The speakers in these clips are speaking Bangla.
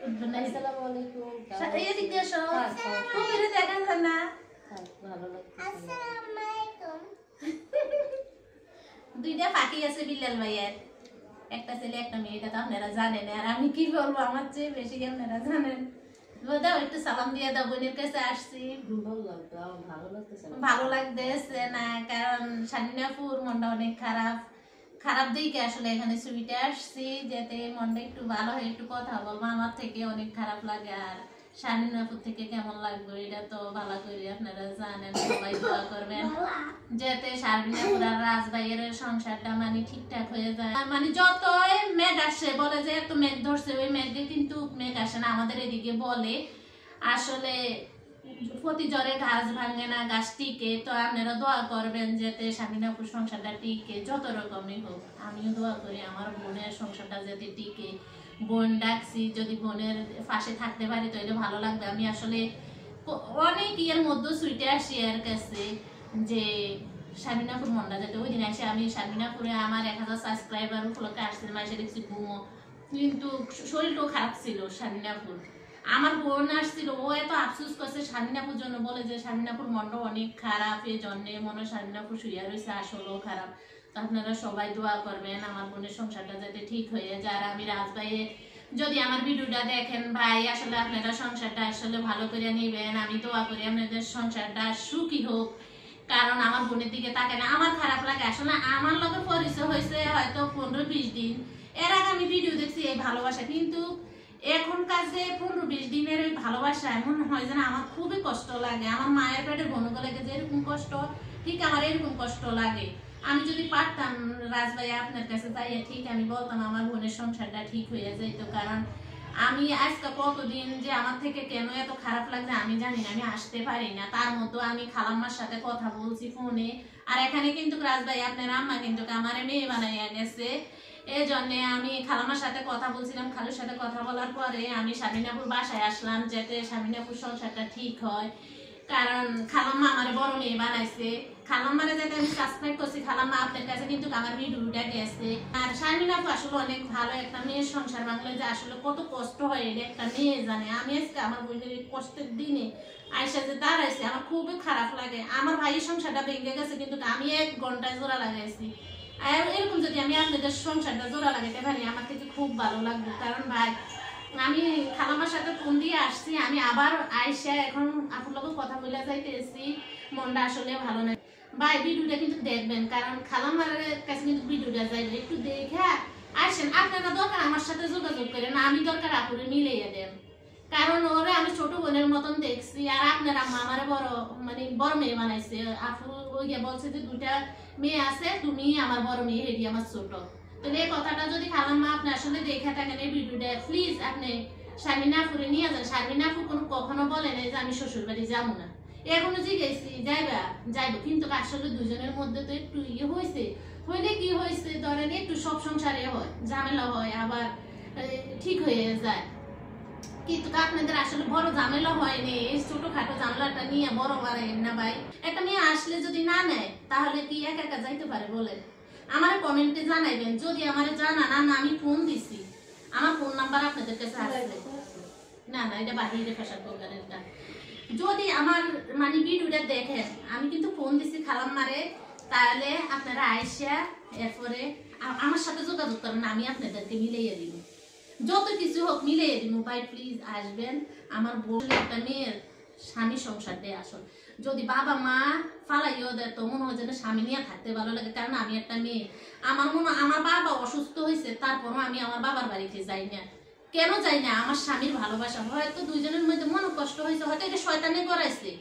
আসসালামু আলাইকুম। এদিক দিয়ে এসো। কুমিরে দেখেন না। ভালো লাগছে। আসসালামু আলাইকুম। দুইটা ফাঁকি আছে বিল্লাল ভাইয়ের, একটা ছেলে একটা মেয়ে, এটা তো আপনারা জানেন। আর আমি কি বলবো, আমার চেয়ে বেশি আপনারা জানেন। দাও একটু সালাম দিয়ে দাও, বোনের কাছে আসছি। ভালো লাগতেছে না, কারণ শানিনাপুর মনটা অনেক খারাপ দিকে আসলে এখানে ছবিটা আসছি, যাতে মনটা একটু ভালো হয়, একটু কথা বলবো। আমার থেকে অনেক খারাপ লাগে, আর শানিনাপুর থেকে কেমন লাগবে এটা তো ভালো করে আপনারা জানেন। সবাই দোয়া করবেন যাতে শানিনাপুর আর রাজভাইয়ের সংসারটা মানে ঠিকঠাক হয়ে যায়। মানে যতই মেঘ আসে বলে যে এত মেঘ ধরছে, ওই মেঘে কিন্তু মেঘ আসে না আমাদের এদিকে বলে। আসলে প্রতি জ্বরে গাছ ভাঙে না, গাছ টিকে। তো আপনারা দোয়া করবেন যাতে শামিনাপুর সংসারটা টিকে, যত রকমই হোক। আমিও দোয়া করি আমার বোনের সংসারটা যাতে টিকে। বোন ডাকছি, যদি বোনের পাশে থাকতে পারি তাহলে ভালো লাগবে। আমি আসলে অনেক ইয়ের মধ্যে ছুটে আসি এর কাছে যে শামিনাপুর মনটা যাতে। ওই দিন এসে আমি শামিনাপুরে আমার 1000 সাবস্ক্রাইবার উপলক্ষে আসছিলাম, এসে দেখছি ঘুমো, কিন্তু শরীরটাও খারাপ ছিল। শামিনাপুর আমার বোন আসছিল, ও এত আফসোস করছে শামিনাপুর জন্য, বলে যে শামিনাপুর মনটা অনেক খারাপ, এই জন্যে মনে হয় শামিনাপুর শুয়ে রয়েছে, আসলেও খারাপ। তো আপনারা সবাই দোয়া করবেন আমার বোনের সংসারটা যাতে ঠিক হয়ে যায়। আর আমি রাজভাইয়ে যদি আমার ভিডিওটা দেখেন ভাই, আসলে আপনারা সংসারটা আসলে ভালো করে নিবেন। আমি দোয়া করি আপনাদের সংসারটা সুখী হোক, কারণ আমার বোনের দিকে তাকে না আমার খারাপ লাগে। আসলে আমার লগে পরিচয় হয়েছে হয়তো 15-20 দিন, এর আগে আমি ভিডিও দেখছি এই ভালোবাসা, কিন্তু এখন কাজে 15-20 দিনের ওই ভালোবাসা এমন হয় যেন আমার খুবই কষ্ট লাগে। আমার মায়ের পেটে গণক লাগে যে এরকম কষ্ট, ঠিক আমার এরকম কষ্ট লাগে। আমি যদি পারতাম রাজভাই আপনার কাছে যাইয়া ঠিক আমি বলতাম আমার বোনের সংসারটা ঠিক হয়ে যাইতো, কারণ আমি আজকে কতদিন যে আমার থেকে কেন এত খারাপ লাগছে আমি জানি না, আমি আসতে পারি না। তার মতো আমি খালাম্মার সাথে কথা বলছি ফোনে, আর এখানে কিন্তু রাজভাই আপনার আম্মা কিন্তু আমার মেয়ে বানাইয়া গেছে। এই জন্য আমি খালামার সাথে কথা বলছিলাম, খালুর সাথে কথা বলার পরে আমি শামিনাপুর বাসায় আসলাম যাতে শামিনাপুর সংসারটা ঠিক হয়। কারণ খালাম্মা আমার বড় মেয়ে বানাইছে, খালাম্মারে যাতে আমি সাবস্ক্রাইব করছি, খালাম্মা আপনার কাছে কিন্তু আমার ভিডিওটা গেছে। আর শামিনাপুর আসলে অনেক ভালো একটা মেয়ের সংসার বাংলা, যে আসলে কত কষ্ট হয় এটা একটা মেয়ে জানে। আমি আজকে আমার বোনের কষ্টের দিনে আয়সা যে দাঁড়াইছে, আমার খুবই খারাপ লাগে। আমার ভাইয়ের সংসারটা ভেঙে গেছে, কিন্তু আমি 1 ঘন্টায় জোড়া লাগাইছি। আর এরকম যদি আমি আপনাদের সংসারটা জোড়া লাগাইতে পারি আমার থেকে খুব ভালো লাগবে। কারণ ভাই আমি খালামার সাথে ফোন দিয়ে আসছি, আমি আবার আইসা এখন আপনার লোক কথা বলে যাইতেছি, মনটা আসলে ভালো না। ভাই ভিডিওটা কিন্তু দেখবেন, কারণ খালামার কাছে কিন্তু ভিডিওটা যাইবে, একটু দেখে আসেন। আপনারা দরকার আমার সাথে যোগাযোগ করেন, আমি দরকার আপুরে মিলাইয়া দেন, কারণ ওরে আমি ছোট বোনের মতন দেখছি। আর আপনার আম্মা আমার বড় মেয়ে বানাইছে। আপু ওই বলছে যে 2টা মেয়ে আছে, তুমি আমার বড় মেয়ে, হেডি আমার ছোট। তো এই কথাটা যদি খালাম্মা আপনি আসলে দেখে থাকেন এই ভিডিওটা, প্লিজ আপনি শামিনাপুরে নিয়ে যান। শামিনাপুর কখনো বলে নাই যে আমি শ্বশুর বাড়ি যাবো না, এখনো জিজ্ঞেসি যাইবো, কিন্তু আসলে দুজনের মধ্যে তো একটু হয়েছে। হইলে কি হয়েছে, ধরেন একটু সব সংসারে হয়, ঝামেলা হয়, আবার ঠিক হয়ে যায়। কিন্তু আপনাদের আসলে বড় ঝামেলা হয়নি, এই ছোটখাটো ঝামেলাটা নিয়ে বড় বাড়েন না ভাই। একটা মেয়ে আসলে যদি না নেয় তাহলে কি একা একা যাইতে পারে বলেন? আমার কমেন্টে জানাইবেন, যদি আমার জানান। না আমি ফোন দিছি, আমার ফোন নাম্বার আপনাদের কাছে আছে। না এটা বাহিরে ফ্যাশন দোকানেরটা। যদি আমার ভিডিওটা দেখেন, আমি কিন্তু ফোন দিছি খালাম্মারে, তাহলে আপনারা আইসা এরপরে আমার সাথে যোগাযোগ করেন, আমি আপনাদেরকে মিলাইয়া দিব। যত কিছু হোক মিলিয়ে দিব ভাই, প্লিজ আসবেন। আমার বলে একটা মেয়ের স্বামী সংসার দিয়ে আসল, যদি বাবা মা ফালাইও দেয় তো মনে হয় যেন স্বামী নিয়ে থাকতে ভালো লাগে। কারণ আমি একটা মেয়ে, আমার মনে হয় আমার বাবা অসুস্থ হয়েছে, তারপরও আমি আমার বাবার বাড়িতে যাই না। কেন যাই না? আমার স্বামীর ভালোবাসা। হয়তো দুইজনের মধ্যে মনে কষ্ট হয়েছে, হয়তো এটা শয়তানে করাইছে,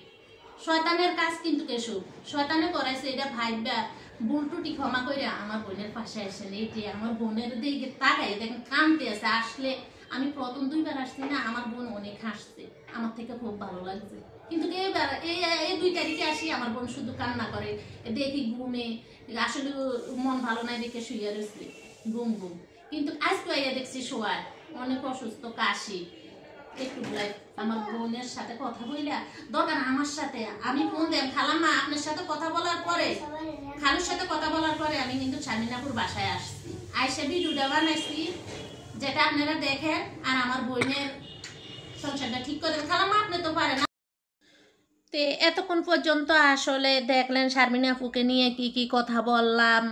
শয়তানের কাজ কিন্তু কেশব শয়তানে করাইছে। এটা ভাইবা ভুল টুটি ক্ষমা করে আমার বোনের পাশে আসেন। এইটি আমার বোনের দিকে তাকাই দেখেন কানতে আছে। আসলে আমি প্রথম 2বার আসছি না, আমার বোন অনেক হাসছে, আমার থেকে খুব ভালো লাগছে। কিন্তু এইবার এই 2 তারিখে আসি আমার বোন শুধু কান্না করে, দেখি ঘুমে, আসলে মন ভালো নাই দেখে শুয়ে রয়েছে ঘুম। কিন্তু আজকে আইয়া দেখছি শোয়ার অনেক অসুস্থ, কাশি একটু বলাই। আমার বোনের সাথে কথা বইলা দরকার আমার সাথে আমি ফোন দেন খালাম্মা আপনার সাথে কথা বলার পরে, খালুর সাথে কথা বলার পরে আমি কিন্তু শামিনাপুর বাসায় আসছি, আইসা ভিডিওটা বানাইছি যেটা আপনারা দেখেন। আর আমার বোনের সংসারটা ঠিক করে দেন। খালাম্মা আপনি তো পারেন। তে এতক্ষণ পর্যন্ত আসলে দেখলেন শারমিন আপুকে নিয়ে কি কি কথা বললাম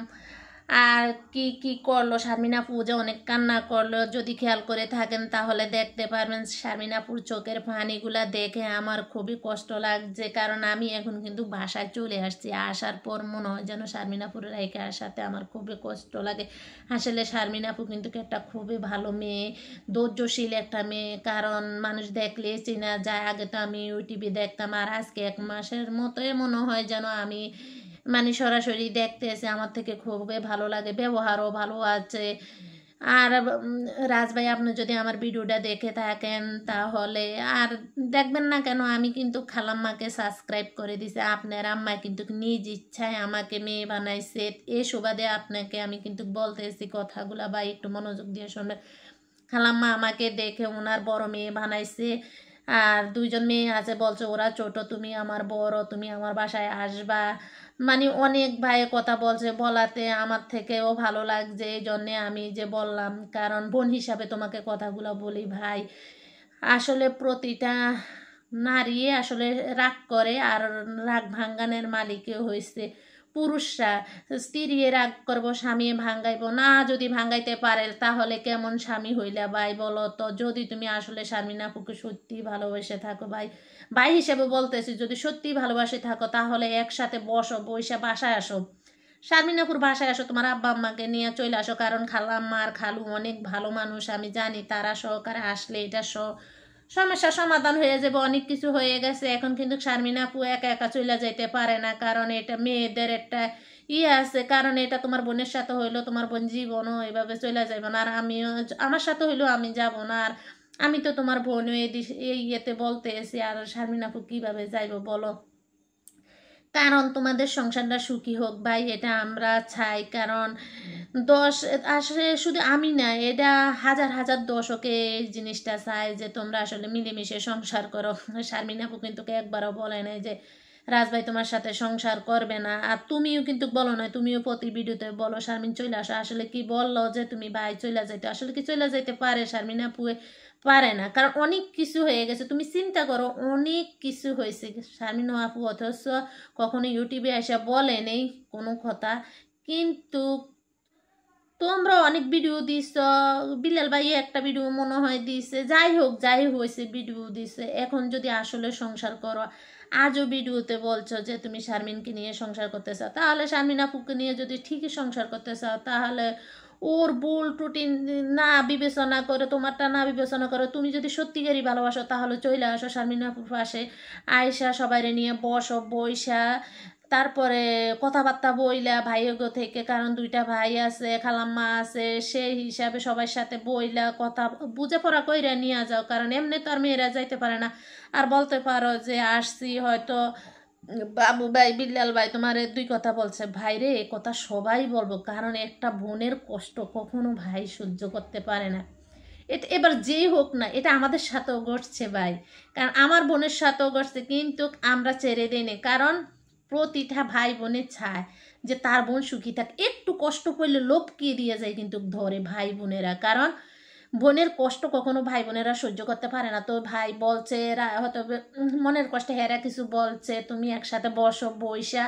আর কি কি করলো। শারমিন আপু যে অনেক কান্না করলো, যদি খেয়াল করে থাকেন তাহলে দেখতে পারবেন শারমিন আপুর চোখের পানিগুলা দেখে আমার খুবই কষ্ট লাগছে। কারণ আমি এখন কিন্তু বাসায় চলে আসছি, আসার পর মনে হয় যেন শারমিন আপুর রেখে আসাতে আমার খুবই কষ্ট লাগে। আসলে শারমিন আপু কিন্তু একটা খুবই ভালো মেয়ে, ধৈর্যশীল একটা মেয়ে। কারণ মানুষ দেখলে চেনা যায়। আগে তো আমি ইউটিউবে দেখতাম, আর আজকে 1 মাসের মতোই মনে হয় যেন আমি মানে সরাসরি দেখতে এসে আমার থেকে খুবই ভালো লাগে, ব্যবহারও ভালো আছে। আর রাজ ভাই আপনি যদি আমার ভিডিওটা দেখে থাকেন তাহলে আর দেখবেন না কেন, আমি কিন্তু খালাম্মাকে সাবস্ক্রাইব করে দিছি। আপনার আম্মা কিন্তু নিজ ইচ্ছায় আমাকে মেয়ে বানাইছে। এই সুবাদে আপনাকে আমি কিন্তু বলতেছি কথাগুলা, ভাই একটু মনোযোগ দিয়ে শুনবেন। খালাম্মা আমাকে দেখে ওনার বড় মেয়ে বানাইছে। আর 2জন মেয়ে আছে, বলছে ওরা ছোট, তুমি আমার বড়, তুমি আমার বাসায় আসবা। মানে অনেক ভাইয়ে কথা বলছে, বলাতে আমার থেকেও ভালো লাগছে। এই জন্যে আমি যে বললাম, কারণ বোন হিসাবে তোমাকে কথাগুলো বলি ভাই। আসলে প্রতিটা নারী আসলে রাগ করে, আর রাগ ভাঙ্গানের মালিকও হয়েছে পুরুষরা। স্ত্রী রাগ করবো, স্বামী ভাঙ্গাইব না, যদি ভাঙ্গাইতে পারে তাহলে কেমন স্বামী হইলা ভাই বলো তো। যদি তুমি আসলে শারমিন আপুকে সত্যি ভালোবেসে থাকো ভাই, ভাই হিসেবে বলতেছি, যদি সত্যি ভালোবাসে থাকো তাহলে একসাথে বসো, বসে বাসায় আসো, শারমিন আপুর বাসায় আসো, তোমার আব্বা আম্মাকে নিয়ে চলে আসো। কারণ খালাম্মা আর খালু অনেক ভালো মানুষ, আমি জানি তারা সহকারে আসলে এটা সমস্যার সমাধান হয়ে যাবে। অনেক কিছু হয়ে গেছে, এখন কিন্তু শারমিন আপু একা একা চলে যেতে পারে না, কারণ এটা মেয়েদের একটা আছে। কারণ এটা তোমার বোনের সাথে হইলো, তোমার বোন জীবনও এভাবে চলে যাবে না, আর আমিও আমার সাথে হইলেও আমি যাব না। আর আমি তো তোমার বোন এই ইয়েতে বলতে এসি, আর শারমিন আপু কীভাবে যাইব বলো। কারণ তোমাদের সংসারটা সুখী হোক ভাই, এটা আমরা চাই। কারণ আসলে শুধু আমি না, এটা হাজার হাজার দর্শকে এই জিনিসটা চাই যে তোমরা আসলে মিলেমিশে সংসার করো। শারমিন আপু কিন্তু একবারও বলে নাই যে রাজ ভাই তোমার সাথে সংসার করবে না। আর তুমিও কিন্তু বলো না, তুমিও প্রতি ভিডিওতে বলো শারমিন চলে আসো। আসলে কি বললো যে তুমি ভাই চলে যাইতে, আসলে কি চলে যাইতে পারে শারমিন আপু? পারে না, কারণ অনেক কিছু হয়ে গেছে। তুমি চিন্তা করো, অনেক কিছু হয়েছে শারমিন আপু, অথচ কখনো ইউটিউবে এসে বলে নেই কোনো কথা। কিন্তু তোমরা অনেক ভিডিও দিছ, বিলাল ভাই একটা ভিডিও মনে হয় দিছে, যাই হোক যাই হয়েছে ভিডিও দিছে। এখন যদি আসলে সংসার করো, আজও ভিডিওতে বলছো যে তুমি শারমিনকে নিয়ে সংসার করতে চাও, তাহলে শারমিন আপুকে নিয়ে যদি ঠিকই সংসার করতে চাও, তাহলে ওর ভুল ত্রুটি না বিবেচনা করে, তোমারটা না বিবেচনা করে, তুমি যদি সত্যিকারই ভালোবাসো তাহলে চলে আসো শারমিন আপুর পাশে, আয়সা সবাইরে নিয়ে বসো, বইসা তারপরে কথাবার্তা বইলা ভাইগো থেকে, কারণ 2টা ভাই আছে, খালাম্মা আছে, সেই হিসাবে সবার সাথে বইলা কথা বুঝে পড়া কইরা নিয়ে যাও। কারণ এমনি তো আর মেয়েরা যাইতে পারে না। আর বলতে পারো যে আসছি হয়তো বাবু ভাই, বিল্লাল ভাই তোমার 2 কথা বলছে, ভাই রে এ কথা সবাই বলবো, কারণ একটা বোনের কষ্ট কখনো ভাই সহ্য করতে পারে না। এটা এবার যেই হোক না, এটা আমাদের সাথেও ঘটছে ভাই, কারণ আমার বোনের সাথেও ঘটছে, কিন্তু আমরা ছেড়ে দিই না। কারণ প্রতিটা ভাই বোনের চায় যে তার বোন সুখী থাক, একটু কষ্ট করলে লপকিয়ে দিয়ে যায় কিন্তু ধরে ভাই বোনেরা। কারণ বোনের কষ্ট কখনো ভাই বোনেরা সহ্য করতে পারে না। তো ভাই বলছে হয়তো মনের কষ্টে হেরা কিছু বলছে, তুমি একসাথে বসো, বইসা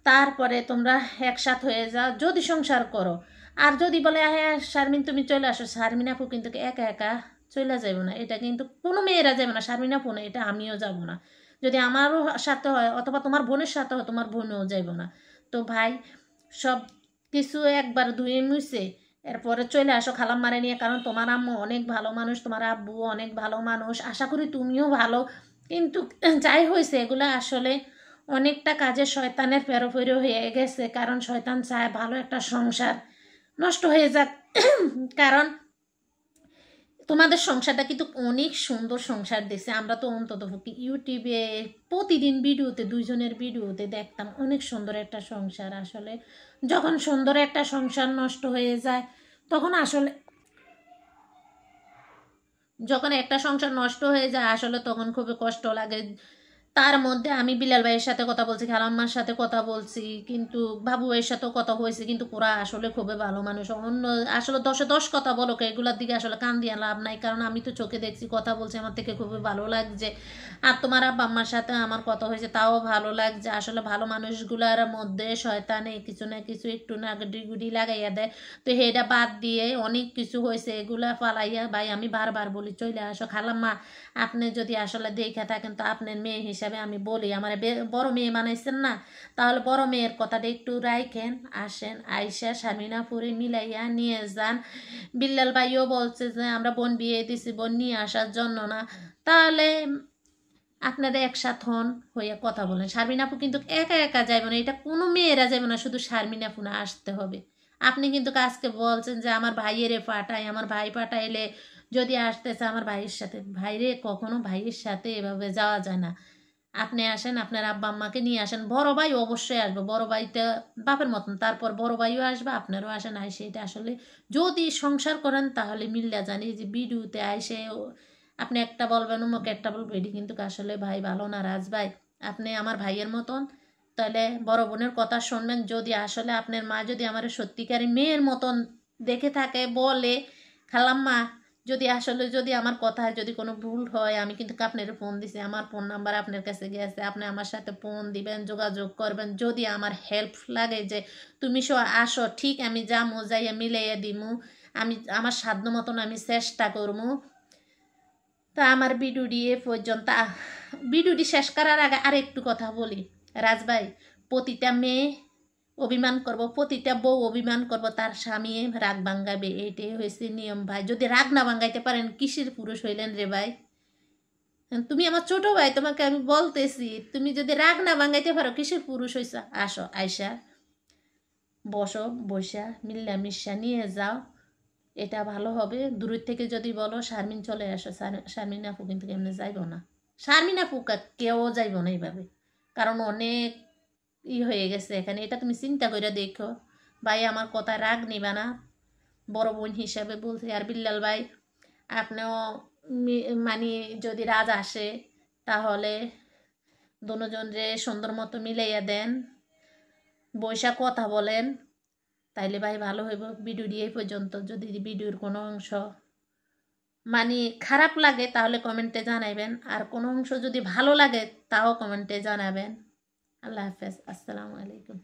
তারপরে তোমরা একসাথ হয়ে যাও যদি সংসার করো। আর যদি বলে হ্যাঁ শারমিন তুমি চলে আসো, শারমিন আপু কিন্তু একা একা চলে যাবো না, এটা কিন্তু কোনো মেয়েরা যাবে না, শারমিন আপু না, এটা আমিও যাব না। যদি আমারও সাথে হয় অথবা তোমার বোনের সাথে হয়, তোমার বোনও যাইব না। তো ভাই সব কিছু একবার ধুয়ে মুছে এরপরে চলে আসো খালাম্মারে নিয়ে। কারণ তোমার আম্মু অনেক ভালো মানুষ, তোমার আব্বু অনেক ভালো মানুষ, আশা করি তুমিও ভালো। কিন্তু যাই হয়েছে এগুলো আসলে অনেকটা কাজে শয়তানের ফেরোফেরো হয়ে গেছে। কারণ শয়তান চায় ভালো একটা সংসার নষ্ট হয়ে যাক। কারণ তোমাদের সংসারটা কিন্তু অনেক সুন্দর সংসার দিছে। আমরা তো অন্তত ইউটিউবে প্রতিদিন ভিডিওতে 2জনের ভিডিওতে দেখতাম অনেক সুন্দর একটা সংসার। আসলে যখন সুন্দর একটা সংসার নষ্ট হয়ে যায় তখন আসলে যখন একটা সংসার নষ্ট হয়ে যায় আসলে তখন খুবই কষ্ট লাগে। তার মধ্যে আমি বিলাল ভাইয়ের সাথে কথা বলছি, খালাম্মার সাথে কথা বলছি, কিন্তু বাবু ভাইয়ের সাথেও কথা হয়েছে, কিন্তু ওরা আসলে খুবই ভালো মানুষ। অন্য আসলে 10-10 কথা বলো, এগুলোর দিকে আসলে কান দিয়ে লাভ নাই, কারণ আমি তো চোখে দেখছি, কথা বলছি, আমার থেকে খুবই ভালো লাগছে। আর তোমার আব্বা আম্মার সাথে আমার কথা হয়েছে, তাও ভালো লাগছে। আসলে ভালো মানুষগুলার মধ্যে শয়তানে কিছু না কিছু একটু না গুডি লাগাইয়া দেয়। তো এটা বাদ দিয়ে অনেক কিছু হয়েছে, এগুলা ফালাইয়া ভাই আমি বারবার বলি চলে আসো। খালাম্মা আপনি যদি আসলে দেখে থাকেন তো আপনার মেয়ে হিসাবে আমি বলি, আমার বড় মেয়ে বানাইছেন না, তাহলে বড় মেয়ের কথাটা একটু রাইখেন, আসেন আইসা শামিনাপুরে মিলাইয়া নিয়ে যান। বিল্লাল ভাইও বলছে যে আমরা বোন বিয়ে দিছি, বোন নিয়ে আসার জন্য না, তাহলে আপনারা একসাথ হন, হইয়া কথা বলেন। শারমিন আপু কিন্তু একা একা যাইবে না, এটা কোনো মেয়েরা যাবে না, শুধু শারমিন আপু না, আসতে হবে। আপনি কিন্তু আজকে বলছেন যে আমার ভাইয়ের পাঠায়, আমার ভাই পাঠাইলে যদি আসতেছে আমার ভাইয়ের সাথে, ভাইরে কখনো ভাইয়ের সাথে এভাবে যাওয়া যায় না। আপনি আসেন, আপনার আব্বা আম্মাকে নিয়ে আসেন, বড় ভাই অবশ্যই আসবে, বড় ভাইটা বাপের মতন, তারপর বড় ভাইও আসবে, আপনারও আসেন। আইসে এটা আসলে যদি সংসার করেন তাহলে মিল্লা জানি যে ভিডিওতে আইসে আপনি একটা বলবেন ওমকে একটা বলবো, এটি কিন্তু আসলে ভাই ভালো না। রাজ ভাই আপনি আমার ভাইয়ের মতন, তাহলে বড় বোনের কথা শুনবেন। যদি আসলে আপনার মা যদি আমার সত্যিকারী মেয়ের মতন দেখে থাকে, বলে খালাম্মা যদি আসলে যদি আমার কথায় যদি কোনো ভুল হয়, আমি কিন্তু আপনার ফোন দিছি, আমার ফোন নাম্বার আপনার কাছে গেছে, আপনি আমার সাথে ফোন দিবেন, যোগাযোগ করবেন। যদি আমার হেল্প লাগে যে তুমি আসো, ঠিক আমি যামো, যাইয়া মিলাইয়া দিমু, আমি আমার সাধ্য মতন আমি চেষ্টা করবো। তা আমার ভিডিওটি এ পর্যন্ত। ভিডিওটি শেষ করার আগে আর একটু কথা বলি, রাজ ভাই প্রতিটা মেয়ে অভিমান করব, প্রতিটা বউ অভিমান করব, তার স্বামী রাগ ভাঙ্গাবে, এইটাই হয়েছে নিয়ম ভাই। যদি রাগ না ভাঙ্গাইতে পারেন কিসের পুরুষ হইলেন রে ভাই? তুমি আমার ছোট ভাই, তোমাকে আমি বলতেছি, তুমি যদি রাগ না ভাঙ্গাইতে পারো কিসের পুরুষ হইছা? আসো আইসা বসো, বসা মিল্লামিশা নিয়ে যাও, এটা ভালো হবে। দূরের থেকে যদি বলো শারমিন চলে আসো, শারমিন আপু কিন্তু এমনি যাইব না, শারমিন আপু কেউ যাইব না এইভাবে, কারণ অনেক হয়ে গেছে এখানে। এটা তুমি চিন্তা করে দেখো ভাই, আমার কথা রাগ নিবা না, বড় বোন হিসাবে বলছি। আর বিল্লাল ভাই আপনিও মানে যদি রাজ আসে তাহলে দুজনরে সুন্দর মতো মিলাইয়া দেন, বৈশা কথা বলেন, তাইলে ভাই ভালো হইব। ভিডিওটি এই পর্যন্ত। যদি ভিডিওর কোনো অংশ খারাপ লাগে তাহলে কমেন্টে জানাবেন, আর কোনো অংশ যদি ভালো লাগে তাও কমেন্টে জানাবেন। আল্লাহ হাফেজ, আসসালামু আলাইকুম।